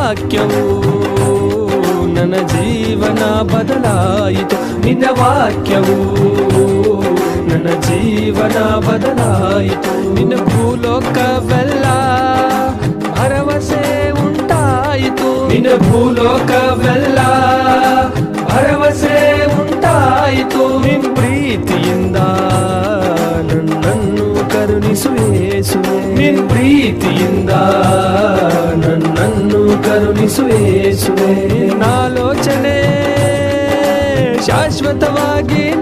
ವಾಕ್ಯವು ನನ್ನ ಜೀವನ ಬದಲಾಯಿತು. ನಿನ್ನ ವಾಕ್ಯವು ನನ್ನ ಜೀವನ ಬದಲಾಯಿತು. ನಿನ್ನ ಭೂಲೋಕವೆಲ್ಲ ಭರವಸೆ ಉಂಟಾಯಿತು. ನಿನ್ನ ಭೂಲೋಕವೆಲ್ಲ ಭರವಸೆ ಉಂಟಾಯಿತು. ನಿನ್ನ ಪ್ರೀತಿಯಿಂದ ನನ್ನನ್ನು ಕರುಣಿಸು ಯೇಸುವೆ. ನಿನ್ನ ಪ್ರೀತಿಯಿಂದ ನನ್ನನ್ನು ಕರುಣಿಸು ಯೇಸುವೆ. ಆಲೋಚನೆ ಶಾಶ್ವತವಾಗಿ